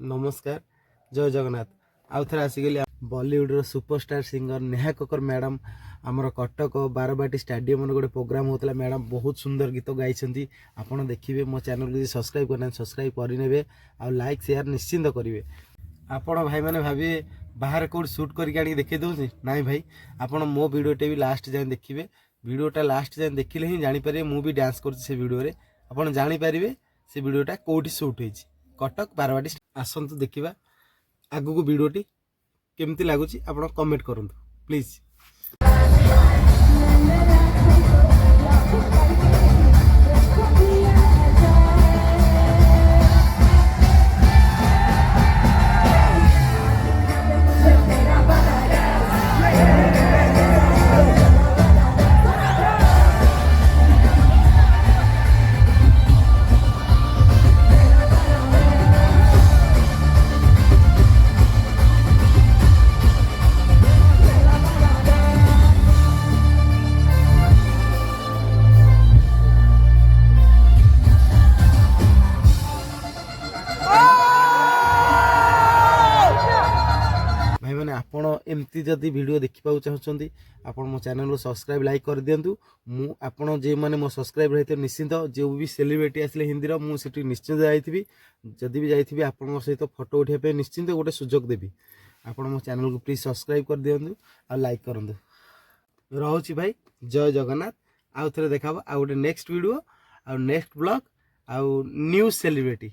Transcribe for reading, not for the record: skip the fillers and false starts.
नमस्कार जय जगन्नाथ आउ थे आसिगली Bollywood superstar singer Neha Kakkar madam आमर कटक बारबाटी स्टाडियम गोटे प्रोग्राम होता मैडम बहुत सुंदर गीत गाई आपड़ देखिए मो चैनल को सब्सक्राइब करना सब्सक्राइब करे आ लाइक शेयर निश्चिंत करेंगे। आपण भाई मैंने भावे बाहर कौट सुट करके देखे दूसरी ना भाई आपण मो भिडटे भी लास्ट जाए देखिए भिडटा लास्ट जाए देखिले ही जापर मुझे डांस कर भिडियो आप जापर से भिडटा कौटी सुट होती कटक बारवाटी आसतु देखा आगु को भिडटी केमती लगुच आप कमेंट करूँ प्लीज। भाई मैंने आपण एमती जदि वीडियो देखा चाहते आपण मो चैनल को सब्सक्राइब लाइक कर दिंतु आपण जे मैंने मो सब्सक्राइब रही निश्चिंत जो भी सेलिब्रिटी आसले हिंदी मुझे निश्चिंत जाइए जदि भी जाइए आपण सहित फोटो उठाई निश्चिंत गोटे सुजोग देवी आपण मो चैनल को प्लीज सब्सक्राइब कर दिंतु आ लाइक करूँ रोची भाई जय जगन्नाथ आउ थे देखा आ गोटे नेक्स्ट वीडियो आ नेक्स्ट ब्लॉग आउ न्यू सेलिब्रिटी।